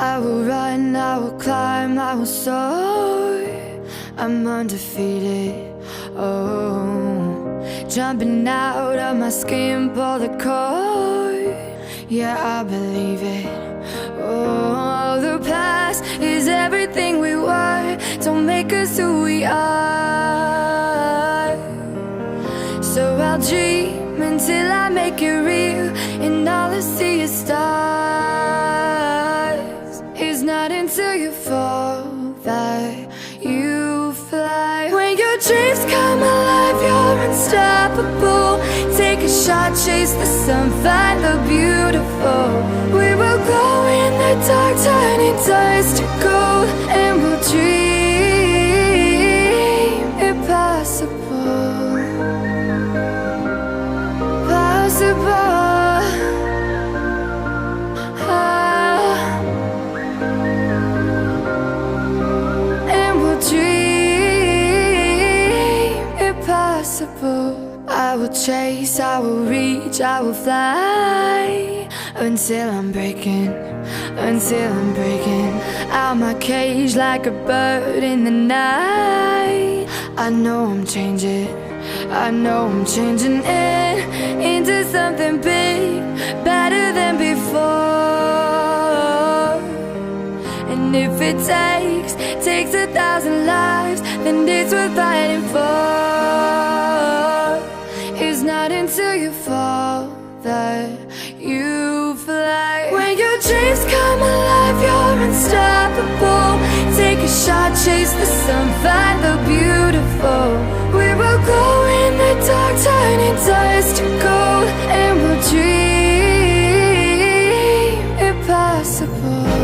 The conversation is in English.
I will run, I will climb, I will soar. I'm undefeated. Oh, jumping out of my skin, pull the cord. Yeah, I believe it. Oh, the past is everything we were. Don't make us who we are. So I'll dream until I make it real, and all I see is stars. It's not until you fall that you fly. When your dreams come alive, you're unstoppable. Take a shot, chase the sun, find the beautiful. We will glow in the dark, turning dust to gold, and we'll dream impossible. Possible. And we'll dream impossible. I will chase, I will reach, I will fly until I'm breaking out my cage like a bird in the night. I know I'm changing into something big, better than before. And if it takes 1,000 lives, then it's worth fighting for. It's not until you fall that you fly. When your dreams come alive, you're unstoppable. Take a shot, chase the sun, find the beautiful. We will glow in the dark, turning dust to gold, and we'll dream impossible.